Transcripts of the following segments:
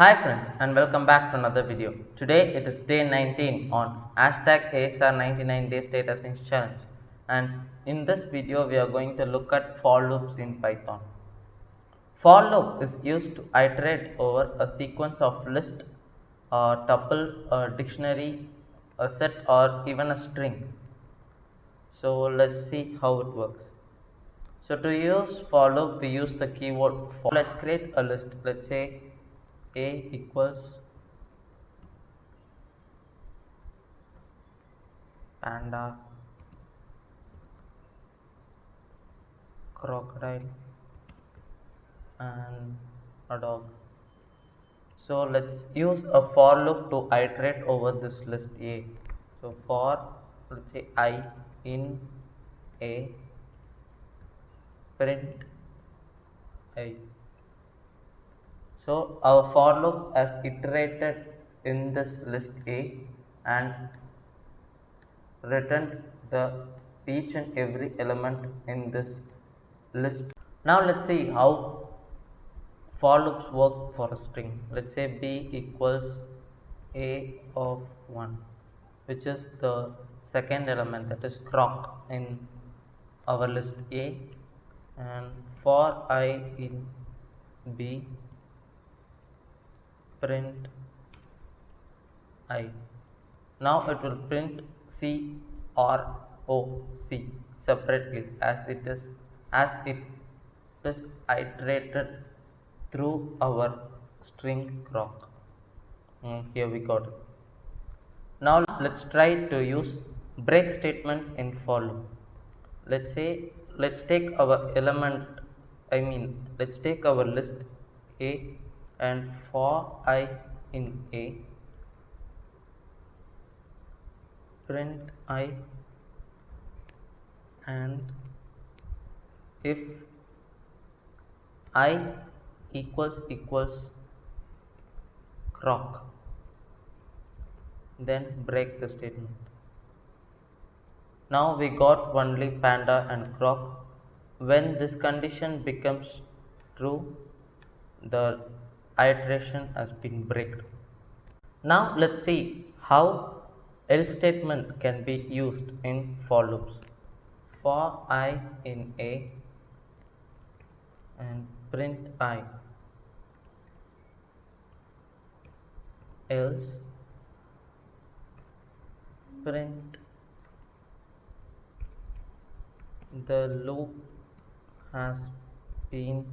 Hi friends and welcome back to another video. Today it is day 19 on hashtag ASR 99 Days Data Science Challenge, and in this video we are going to look at for loops in Python. For loop is used to iterate over a sequence of list, a tuple, a dictionary, a set, or even a string. So let's see how it works. So to use for loop we use the keyword for. Let's create a list. Let's say A equals panda, crocodile, and a dog. So let's use a for loop to iterate over this list A. So for, let's say, I in A, print I. So our for loop has iterated in this list A and returned the each and every element in this list. Now let's see how for loops work for a string. Let's say b equals a of 1, which is the second element, that is croc in our list A, and for I in b, print I. Now it will print c or o c separately as it is iterated through our string croc. Here we got it. Now let's try to use break statement in for loop. Let's say let's take our element, let's take our list A, and for I in A, print I, and if I equals croc, then break the statement. Now we got only panda and croc. When this condition becomes true, the iteration has been breaked. Now let's see how else statement can be used in for loops. For I in A and print I, else print the loop has been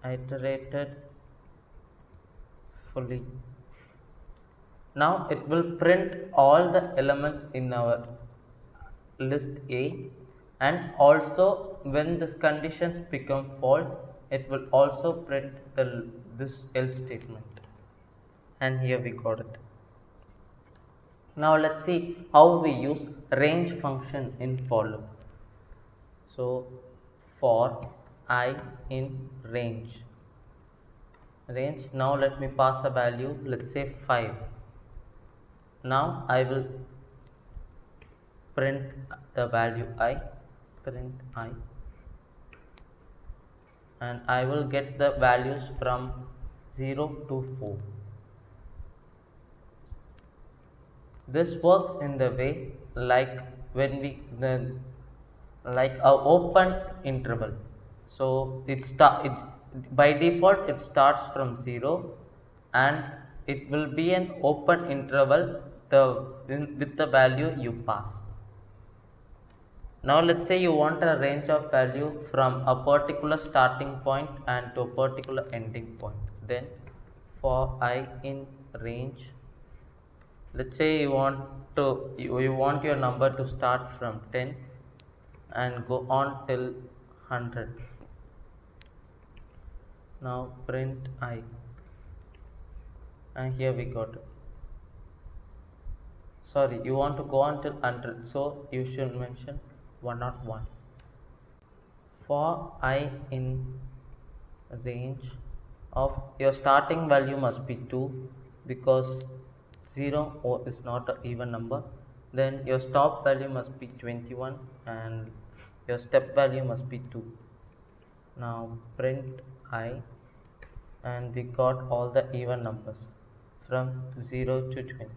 iterated fully. Now it will print all the elements in our list A, and also when this conditions become false, it will also print this else statement. And here we got it. Now let's see how we use range function in for loop. So for I in range, now let me pass a value, let's say 5. Now I will print the value I, print I, and I will get the values from 0 to 4. This works in the way like when we like a open interval. So it by default it starts from 0, and it will be an open interval with the value you pass. Now let's say you want a range of value from a particular starting point and to a particular ending point. Then for I in range, let's say you want your number to start from 10 and go on till 100. Now print I, and here we got it. Sorry, you want to go until 100, so you should mention 101. For I in range of, your starting value must be 2 because 0 is not an even number. Then your stop value must be 21 and your step value must be 2. Now print I, and we got all the even numbers from 0 to 20.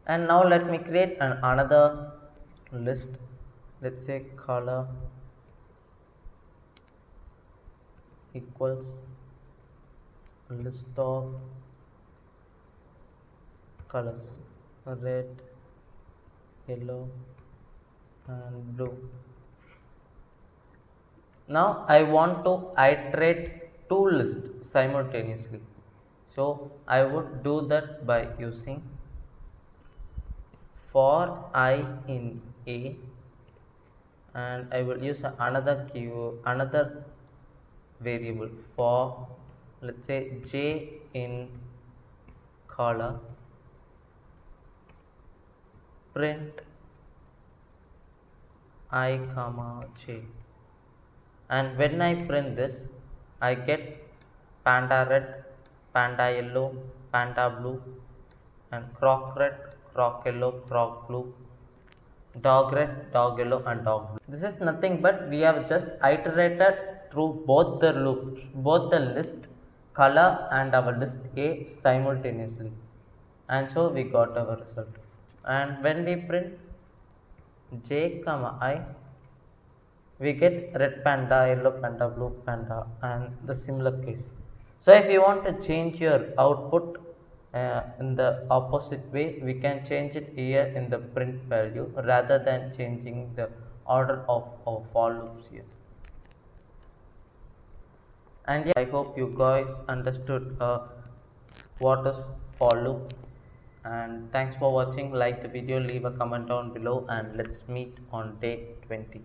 And now let me create another list. Let's say color equals list of colors: red, yellow, and blue. Now I want to iterate two lists simultaneously. So I would do that by using for I in A, and I will use another keyword, another variable for, let's say, J in color, print I comma J. And when I print this, I get panda red, panda yellow, panda blue, and croc red, croc yellow, croc blue, dog red, dog yellow, and dog blue. This is nothing but we have just iterated through both the loops, both the list color and our list A simultaneously, and so we got our result. And when we print J comma I, we get red panda, yellow panda, blue panda, and the similar case. So if you want to change your output in the opposite way, we can change it here in the print value rather than changing the order of our for loops here. And yeah, I hope you guys understood what is for loop. And thanks for watching. Like the video, leave a comment down below, and let's meet on day 20.